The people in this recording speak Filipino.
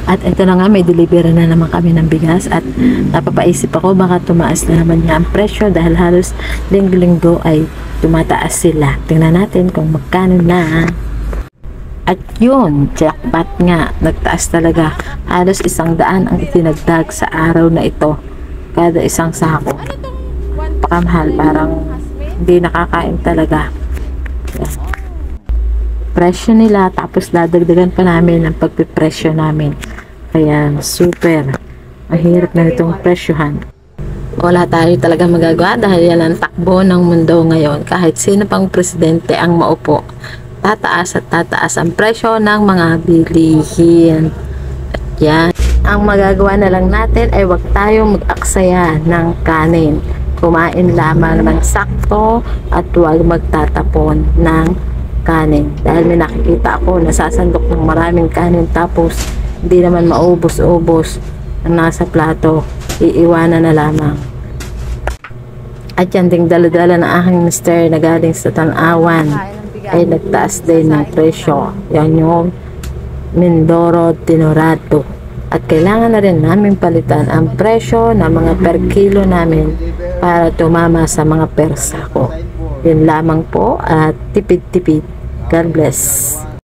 At ito na nga, may delivery na naman kami ng bigas at napapaisip ako baka tumaas na naman nga ang presyo dahil halos linggo-linggo ay tumataas sila. Tingnan natin kung magkano na. At yun, jackpot nga, nagtaas talaga. Halos 100 ang itinagdag sa araw na ito. Kada isang sako. Pakamahal, parang hindi nakakain talaga. Presyo nila, tapos dadagdagan pa namin ang pagpipresyo namin. Kaya super mahirap na itong presyohan. Wala tayo talaga magagawa dahil yan ang takbo ng mundo ngayon. Kahit sino pang presidente ang maupo, tataas at tataas ang presyo ng mga bilihin. At yan, ang magagawa na lang natin ay wag tayong mag-aksaya ng kanin. Kumain lamang ng sakto at huwag magtatapon ng kanin. Dahil may nakikita ako nasasandok ng maraming kanin tapos hindi naman maubos-ubos ang nasa plato, iiwanan na lamang. At yan ding dala-dala ng aking mister na galing sa Tanawan ay nagtaas din ng presyo. Yan yung Mindoro Tinorado. At kailangan na rin namin palitan ang presyo ng mga per kilo namin para tumama sa mga persa ko. Yun lamang po at tipid-tipid. God bless.